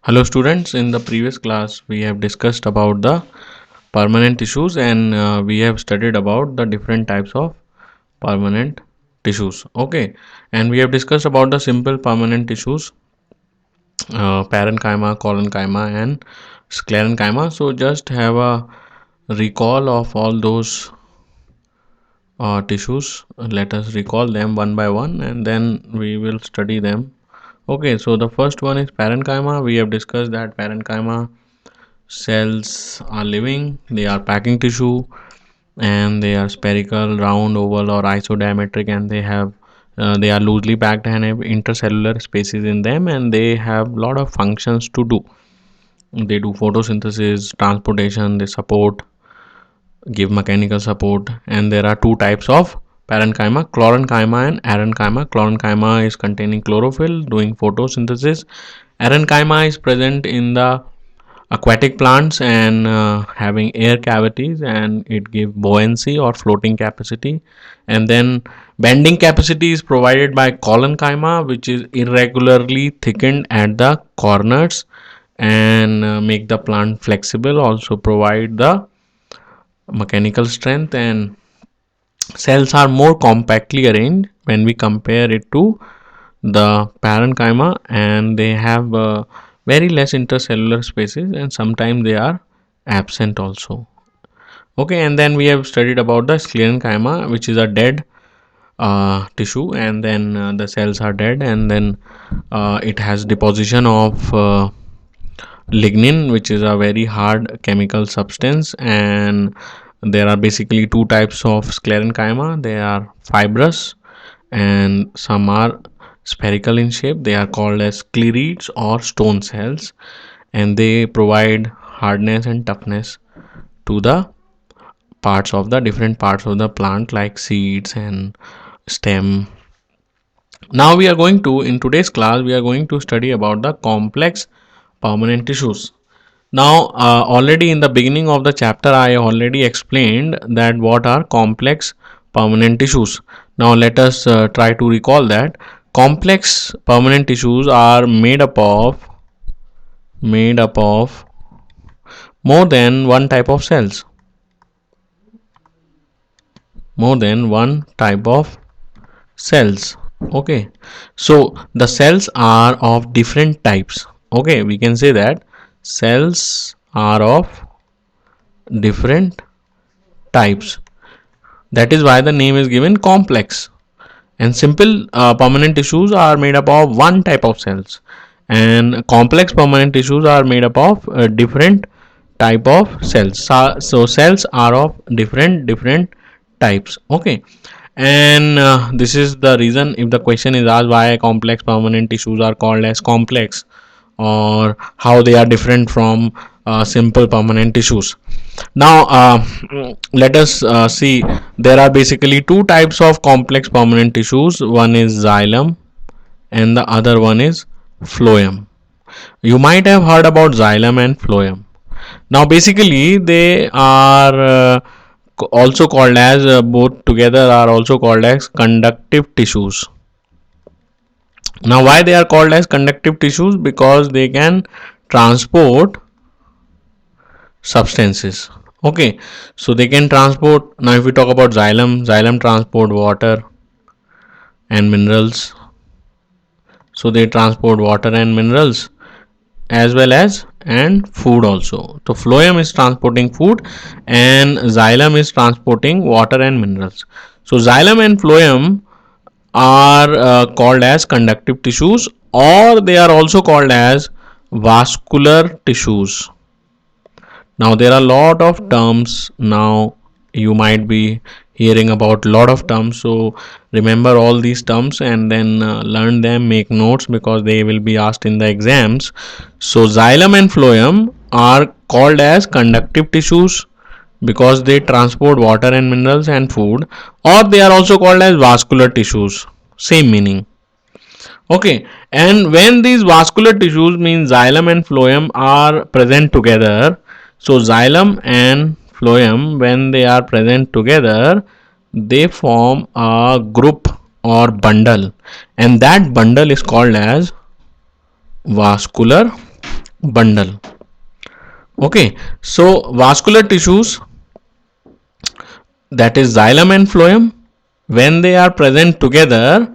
Hello students, in the previous class we have discussed about the permanent tissues and we have studied about the different types of permanent tissues. Okay, and we have discussed about the simple permanent tissues, parenchyma, collenchyma and sclerenchyma. So just have a recall of all those tissues. Let us recall them one by one and then we will study them. Okay, so the first one is parenchyma. We have discussed that parenchyma cells are living, they are packing tissue, and they are spherical, round, oval, or isodiametric, and they are loosely packed and have intercellular spaces in them, and they have lot of functions to do. They do photosynthesis, transportation, they support, give mechanical support, and there are two types of parenchyma, chlorenchyma and arenchyma. Chlorenchyma is containing chlorophyll doing photosynthesis. Arenchyma is present in the aquatic plants and having air cavities, and it gives buoyancy or floating capacity. And then bending capacity is provided by collenchyma, which is irregularly thickened at the corners and make the plant flexible, also provide the mechanical strength, and cells are more compactly arranged when we compare it to the parenchyma, and they have very less intercellular spaces and sometimes they are absent also. Okay, and then we have studied about the sclerenchyma, which is a dead tissue, and then the cells are dead, and then it has deposition of lignin, which is a very hard chemical substance. And there are basically two types of sclerenchyma. They are fibrous and some are spherical in shape. They are called as sclerites or stone cells, and they provide hardness and toughness to the parts of the different parts of the plant like seeds and stem. Now we are going to, in today's class, we are going to study about the complex permanent tissues. Now already in the beginning of the chapter I already explained that what are complex permanent tissues. Now let us try to recall that. Complex permanent tissues are made up of more than one type of cells. More than one type of cells. Okay, so the cells are of different types. Okay, we can say that cells are of different types. That is why the name is given complex. And simple permanent tissues are made up of one type of cells, and complex permanent tissues are made up of different type of cells. So cells are of different types. Okay, and this is the reason if the question is asked why complex permanent tissues are called as complex, or how they are different from simple permanent tissues. Now let us see, there are basically two types of complex permanent tissues. One is xylem and the other one is phloem. You might have heard about xylem and phloem. Now basically they are also called as both together are also called as conductive tissues. Now why they are called as conductive tissues? Because they can transport substances. Okay, so they can transport. Now if we talk about xylem transport water and minerals. So they transport water and minerals as well as and food also. So phloem is transporting food and xylem is transporting water and minerals. So xylem and phloem are called as conductive tissues, or they are also called as vascular tissues. Now there are a lot of terms. Now you might be hearing about a lot of terms, so remember all these terms and then learn them, make notes because they will be asked in the exams. So xylem and phloem are called as conductive tissues because they transport water and minerals and food, or they are also called as vascular tissues, same meaning. Okay, and when these vascular tissues means xylem and phloem are present together, so xylem and phloem when they are present together, they form a group or bundle, and that bundle is called as vascular bundle. Okay, so vascular tissues, that is xylem and phloem, when they are present together,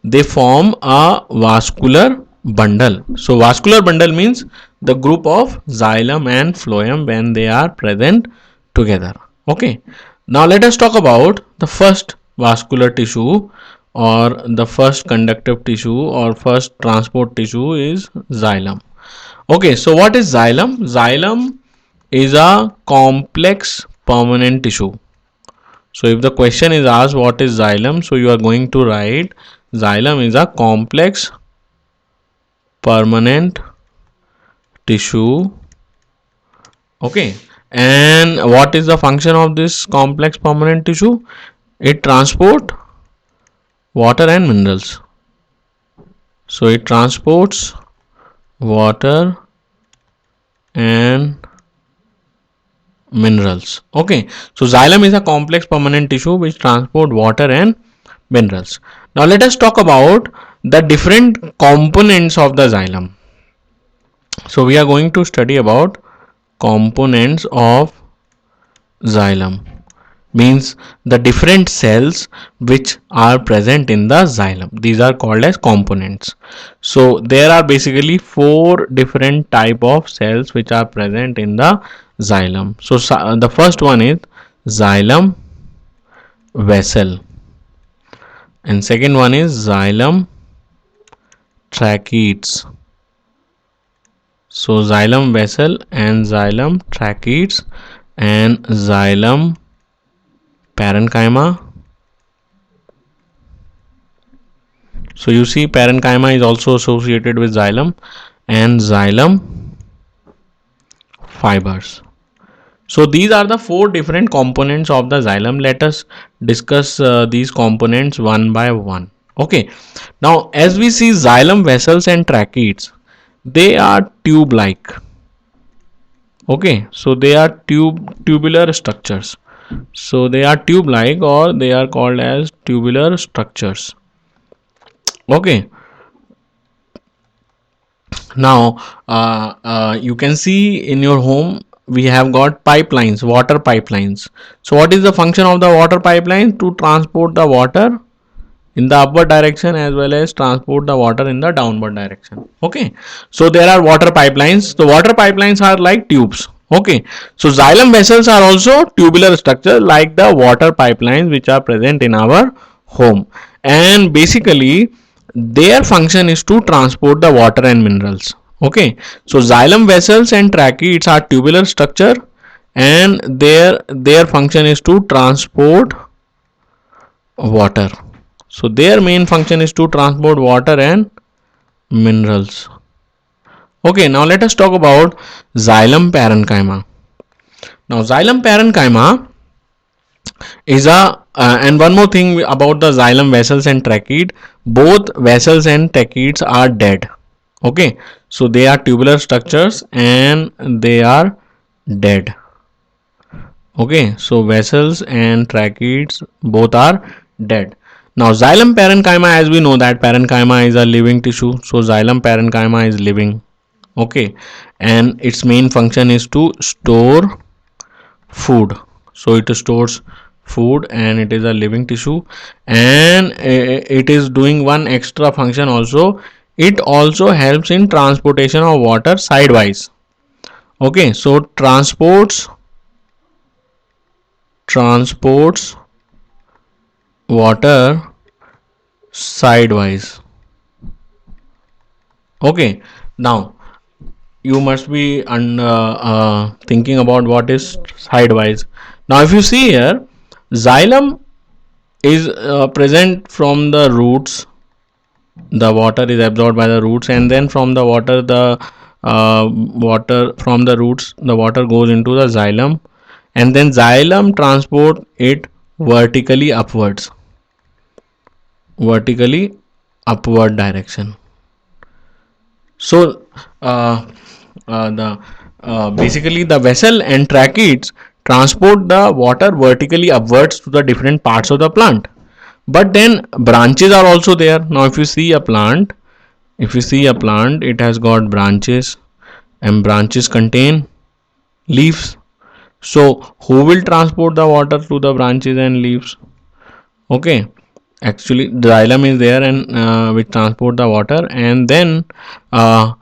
they form a vascular bundle. So vascular bundle means the group of xylem and phloem when they are present together. Okay, now let us talk about the first vascular tissue, or the first conductive tissue, or first transport tissue is xylem. Okay, so what is xylem? Xylem is a complex permanent tissue. So if the question is asked what is xylem, so you are going to write xylem is a complex permanent tissue. Okay, and what is the function of this complex permanent tissue? It transport water and minerals. So it transports water and minerals. Okay, so xylem is a complex permanent tissue which transport water and minerals. Now let us talk about the different components of the xylem. So we are going to study about components of xylem, means the different cells which are present in the xylem. These are called as components. So there are basically 4 different type of cells which are present in the xylem. So the first one is xylem vessel, and second one is xylem tracheids. So xylem vessel and xylem tracheids and xylem parenchyma. So you see parenchyma is also associated with xylem, and xylem fibers. So these are the 4 different components of the xylem. Let us discuss these components one by one. Okay, now as we see xylem vessels and tracheids, they are tube like. Okay, so they are tubular structures. So they are tube like, or they are called as tubular structures. Okay, now you can see in your home we have got pipelines, water pipelines. So what is the function of the water pipeline? To transport the water in the upward direction as well as transport the water in the downward direction. Okay, so there are water pipelines. The water pipelines are like tubes. Okay, so xylem vessels are also tubular structure like the water pipelines which are present in our home, and basically their function is to transport the water and minerals. Okay, so xylem vessels and tracheids are tubular structure, and their function is to transport water. So their main function is to transport water and minerals. Okay, now let us talk about xylem parenchyma. Now xylem parenchyma is a and one more thing about the xylem vessels and tracheid, both vessels and tracheids are dead. Okay, so they are tubular structures and they are dead. Okay, so vessels and tracheids both are dead. Now xylem parenchyma, as we know that parenchyma is a living tissue, so xylem parenchyma is living. Okay, and its main function is to store food. So it stores food and it is a living tissue, and it is doing one extra function also. It also helps in transportation of water sidewise. Okay, so transports water sidewise. Okay, now you must be thinking about what is sidewise. Now if you see here, xylem is present from the roots. The water is absorbed by the roots, and then from the water water from the roots, the water goes into the xylem, and then xylem transport it vertically upward direction. So the basically the vessel and tracheids transport the water vertically upwards to the different parts of the plant, but then branches are also there. Now if you see a plant, it has got branches, and branches contain leaves. So who will transport the water to the branches and leaves? Okay, actually the xylem is there and which transport the water, and then uh,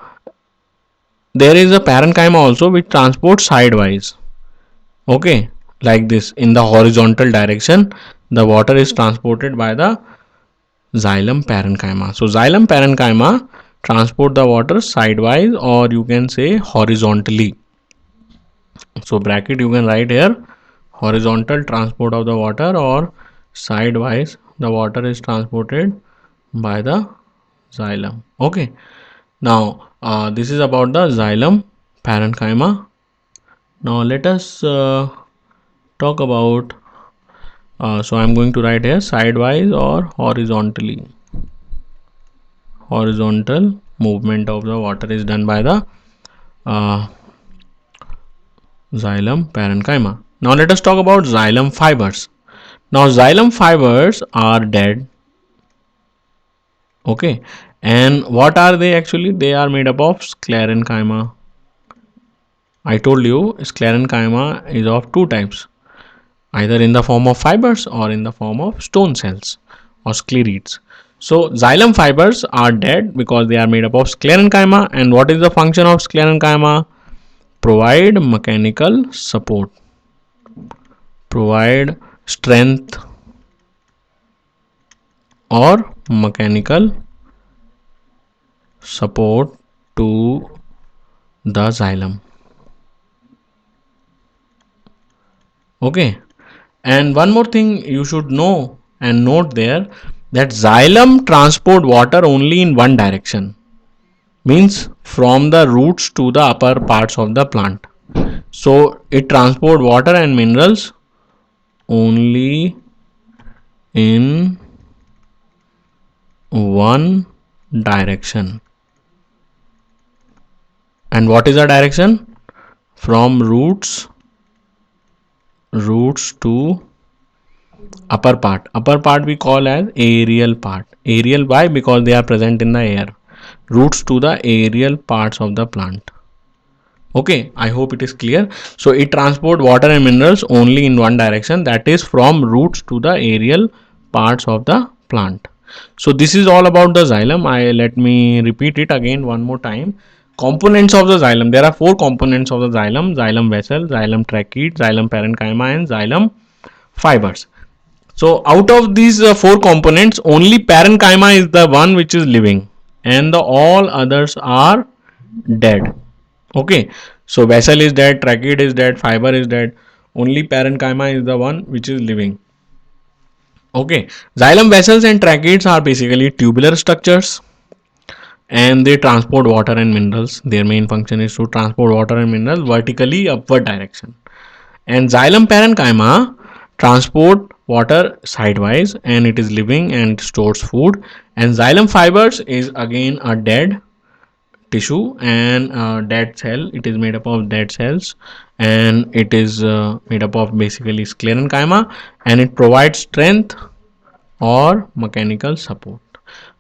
there is a parenchyma also which transports sidewise. Okay, like this in the horizontal direction the water is transported by the xylem parenchyma. So xylem parenchyma transport the water sidewise, or you can say horizontally. So bracket you can write here, horizontal transport of the water, or sidewise the water is transported by the xylem. Okay, now this is about the xylem parenchyma. Now let us talk about, so I'm going to write here sidewise or horizontally. Horizontal movement of the water is done by the uh, xylem parenchyma. Now let us talk about xylem fibers. Now xylem fibers are dead. Okay, and what are they actually? They are made up of sclerenchyma. I told you sclerenchyma is of two types, either in the form of fibers or in the form of stone cells or sclerites. So xylem fibers are dead because they are made up of sclerenchyma. And what is the function of sclerenchyma? Provide mechanical support, provide strength or mechanical support to the xylem. Okay, and one more thing you should know and note there, that xylem transport water only in one direction, means from the roots to the upper parts of the plant. So it transport water and minerals only in one direction. And what is the direction? From roots to upper part we call as aerial part. Aerial, why? Because they are present in the air. Roots to the aerial parts of the plant. Okay, I hope it is clear. So it transport water and minerals only in one direction, that is from roots to the aerial parts of the plant. So this is all about the xylem. Let me repeat it again one more time. Components of the xylem. There are four components of the xylem: xylem vessel, xylem trachete, xylem parenchyma, and xylem fibers. So out of these four components, only parenchyma is the one which is living, and all others are dead. Okay, so vessel is dead, trachete is dead, fiber is dead. Only parenchyma is the one which is living. Okay, xylem vessels and trachetes are basically tubular structures, and they transport water and minerals. Their main function is to transport water and minerals vertically upward direction. And xylem parenchyma transport water sidewise, and it is living and stores food. And xylem fibers is again a dead tissue and dead cell. It is made up of dead cells, and it is made up of basically sclerenchyma, and it provides strength or mechanical support.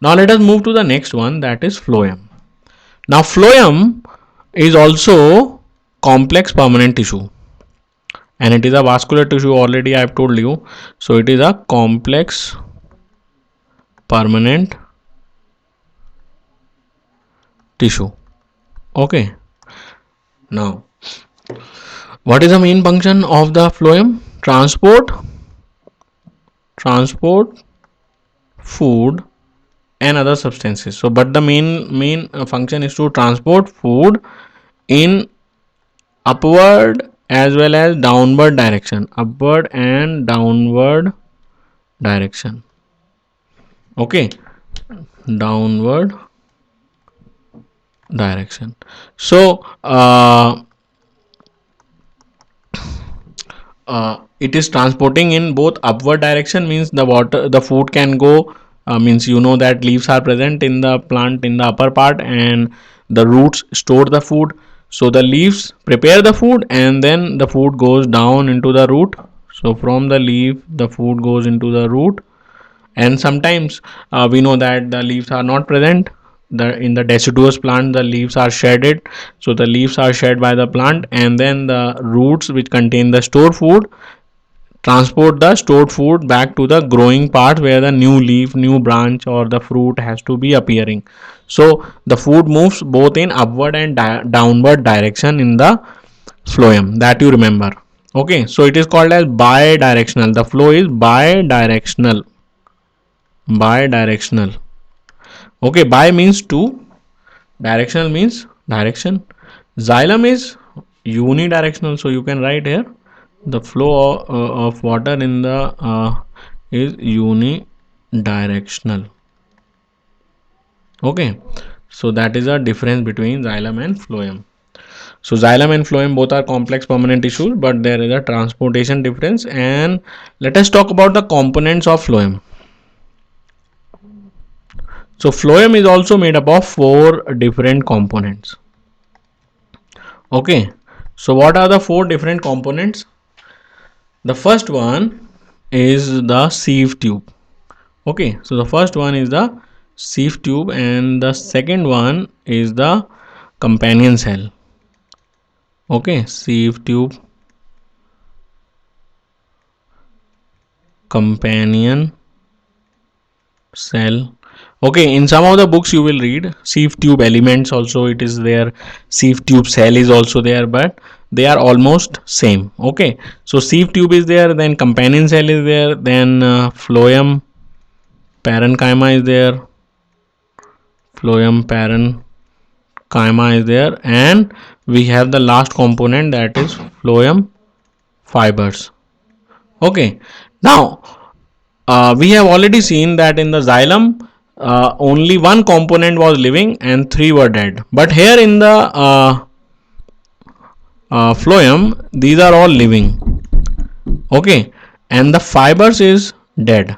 Now let us move to the next one, that is phloem. Now phloem is also complex permanent tissue, and it is a vascular tissue, already I have told you. So it is a complex permanent tissue. Okay, now what is the main function of the phloem? Transport food and other substances. So but the main function is to transport food in upward as well as downward direction, upward and downward direction. Okay, downward direction. So it is transporting in both upward direction, means the food can go, means you know that leaves are present in the plant in the upper part, and the roots store the food. So the leaves prepare the food, and then the food goes down into the root. So from the leaf the food goes into the root. And sometimes we know that the leaves are not present, in the deciduous plant the leaves are shedded, so the leaves are shed by the plant, and then the roots which contain the stored food transport the stored food back to the growing part where the new leaf, new branch, or the fruit has to be appearing. So the food moves both in upward and downward direction in the phloem, that you remember. Okay, so it is called as bidirectional. The flow is bidirectional. Bidirectional. Okay, bi means two, directional means direction. Xylem is unidirectional, so you can write here the flow of water in the is unidirectional. Okay, so that is a difference between xylem and phloem. So xylem and phloem both are complex permanent tissues, but there is a transportation difference. And let us talk about the components of phloem. So phloem is also made up of 4 different components. Okay, so what are the 4 different components? The first one is the sieve tube. Okay, so the first one is the sieve tube, and the second one is the companion cell. Okay, sieve tube, companion cell. Okay, in some of the books you will read sieve tube elements also it is there, sieve tube cell is also there, but they are almost same. Okay, so sieve tube is there, then companion cell is there, then phloem parenchyma is there, phloem parenchyma is there, and we have the last component, that is phloem fibers. Okay, now we have already seen that in the xylem only one component was living and 3 were dead, but here in the phloem these are all living. Okay, and the fibers is dead.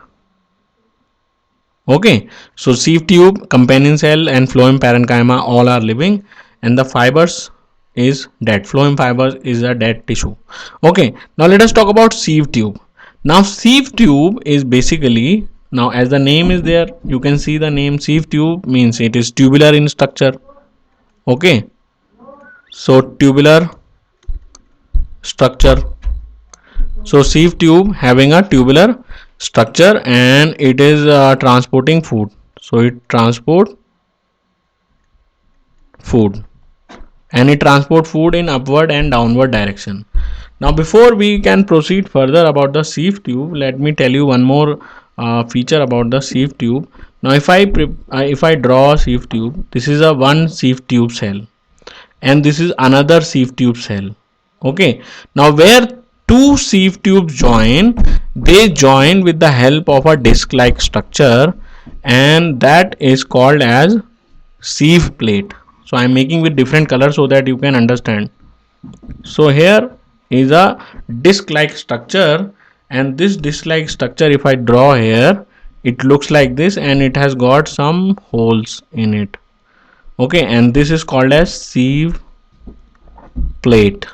Okay, so sieve tube, companion cell, and phloem parenchyma all are living, and the fibers is dead. Phloem fibers is a dead tissue. Okay, now let us talk about sieve tube. Now sieve tube is basically, now as the name is there, you can see the name sieve tube means it is tubular in structure. Okay, so tubular structure. So sieve tube having a tubular structure, and it is transporting food. So it transport food, and it transport food in upward and downward direction. Now before we can proceed further about the sieve tube, let me tell you one more feature about the sieve tube. Now if I draw a sieve tube, this is a one sieve tube cell, and this is another sieve tube cell. Okay, now where two sieve tubes join, they join with the help of a disc like structure, and that is called as sieve plate. So I am making with different colors so that you can understand. So here is a disc like structure, and this disc like structure if I draw here, it looks like this, and it has got some holes in it. Okay, and this is called as sieve plate,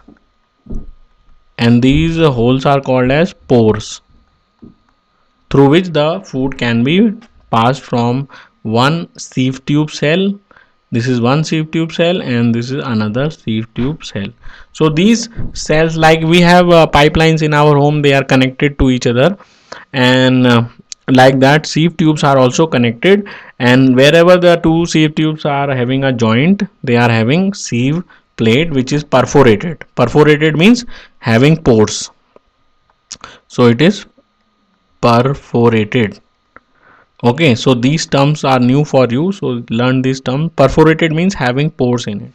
and these holes are called as pores, through which the food can be passed from one sieve tube cell. This is one sieve tube cell, and this is another sieve tube cell. So these cells, like we have pipelines in our home, they are connected to each other, and like that sieve tubes are also connected, and wherever the two sieve tubes are having a joint, they are having sieve plate which is perforated. Perforated means having pores, so it is perforated. Okay, so these terms are new for you, so learn this term. Perforated means having pores in it,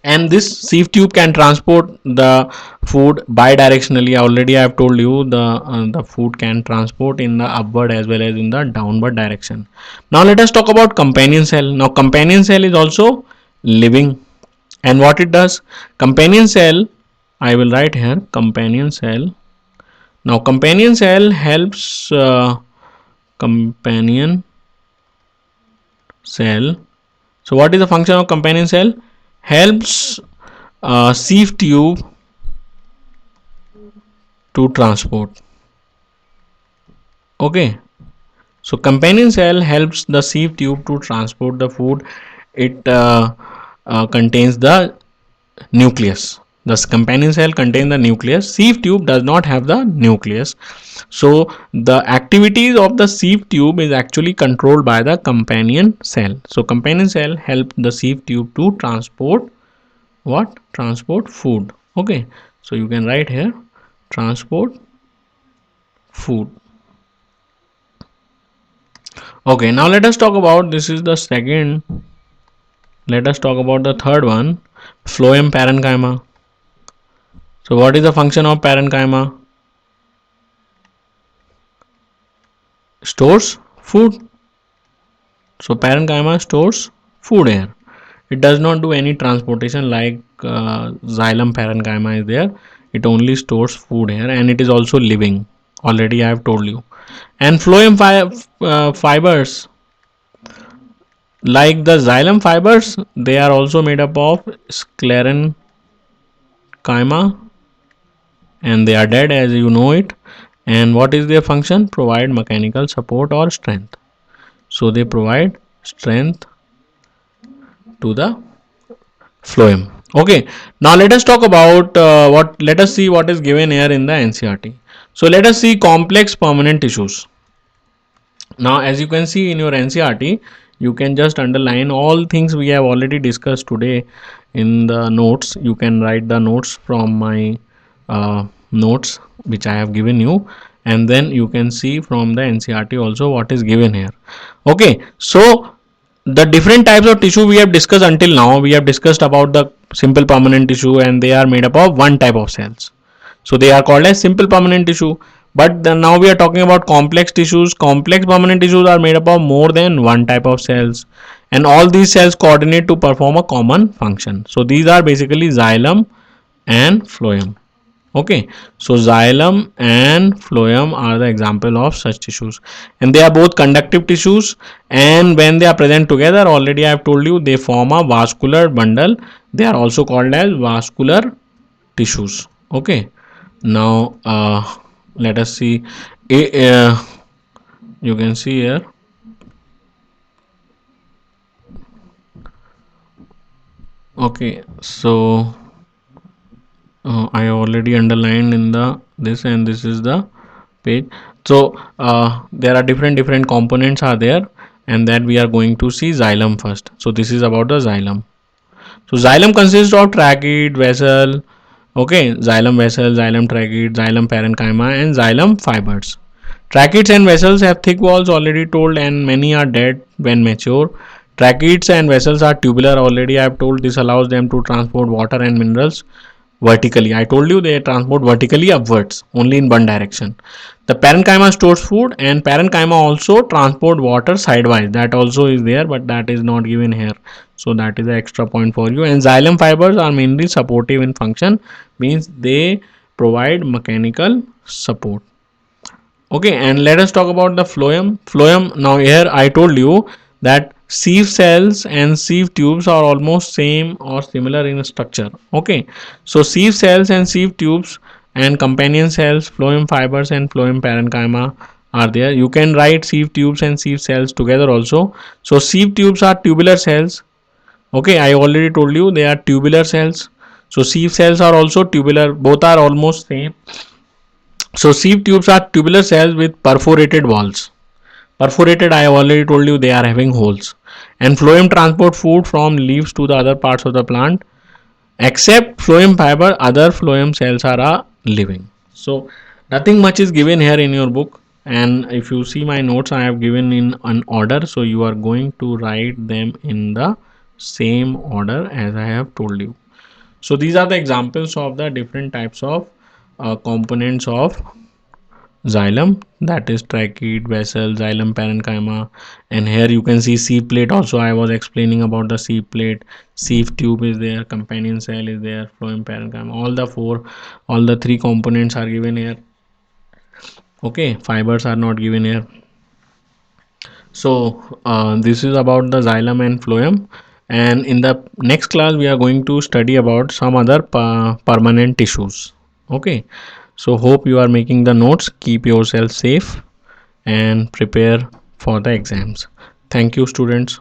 and this sieve tube can transport the food bidirectionally. Already I have told you the food can transport in the upward as well as in the downward direction. Now let us talk about companion cell. Now companion cell is also living, and what it does, companion cell, I will write here companion cell. Now companion cell helps companion cell. So what is the function of companion cell? Helps sieve tube to transport. Okay, So companion cell helps the sieve tube to transport the food. It contains the nucleus. The companion cell contains the nucleus. Sieve tube does not have the nucleus. So the activities of the sieve tube is actually controlled by the companion cell. So companion cell help the sieve tube to transport what? Transport food. Okay. So you can write here transport food. Okay. Now let us talk about, this is the second. Let us talk about the third one, phloem parenchyma. So what is the function of parenchyma? Stores food. So parenchyma stores food here. It does not do any transportation like xylem parenchyma is there. It only stores food here, and it is also living. Already I have told you. And phloem fibers, like the xylem fibers, they are also made up of sclerenchyma, and they are dead as you know it. And what is their function? Provide mechanical support or strength. So they provide strength to the phloem. Okay, now let us talk about let us see what is given here in the NCERT. So let us see complex permanent tissues. Now as you can see in your NCERT, you can just underline all things we have already discussed today in the notes. You can write the notes from my notes which I have given you, and then you can see from the NCERT also what is given here. Okay, so the different types of tissue we have discussed until now, we have discussed about the simple permanent tissue, and they are made up of one type of cells. So they are called as simple permanent tissue. But now we are talking about complex tissues. Complex permanent tissues are made up of more than one type of cells, and all these cells coordinate to perform a common function. So these are basically xylem and phloem. Okay, so xylem and phloem are the example of such tissues, and they are both conductive tissues, and when they are present together, already I have told you, they form a vascular bundle. They are also called as vascular tissues. Okay, now let us see. You can see here. Okay, so I already underlined in the this, and this is the page. So there are different components are there, and that we are going to see xylem first. So this is about the xylem. So xylem consists of trachea, vessel. Okay, xylem vessel, xylem trachea, xylem parenchyma, and xylem fibers. Tracheids and vessels have thick walls, already told, and many are dead when mature. Tracheids and vessels are tubular, already I have told. This allows them to transport water and minerals vertically. I told you they transport vertically upwards, only in one direction. The parenchyma stores food, and parenchyma also transport water sidewise. That also is there, but that is not given here. So that is the extra point for you. And xylem fibers are mainly supportive in function, means they provide mechanical support. Okay, and let us talk about the phloem. Phloem, now here I told you that sieve cells and sieve tubes are almost same or similar in structure. Okay, so sieve cells and sieve tubes and companion cells, phloem fibers and phloem parenchyma are there. You can write sieve tubes and sieve cells together also. So sieve tubes are tubular cells. Okay, I already told you they are tubular cells. So sieve cells are also tubular, both are almost same. So sieve tubes are tubular cells with perforated walls. Perforated, I have already told you, they are having holes. And phloem transport food from leaves to the other parts of the plant. Except phloem fiber, other phloem cells are living. So nothing much is given here in your book. And if you see my notes, I have given in an order. So you are going to write them in the same order as I have told you. So these are the examples of the different types of components of xylem, that is trachea, vessel, xylem parenchyma, and here you can see sieve plate also. I was explaining about the sieve plate. Sieve tube is there, companion cell is there, phloem parenchyma, all the three components are given here. Okay, fibers are not given here. So this is about the xylem and phloem, and in the next class we are going to study about some other permanent tissues. Okay, so hope you are making the notes. Keep yourself safe and prepare for the exams. Thank you, students.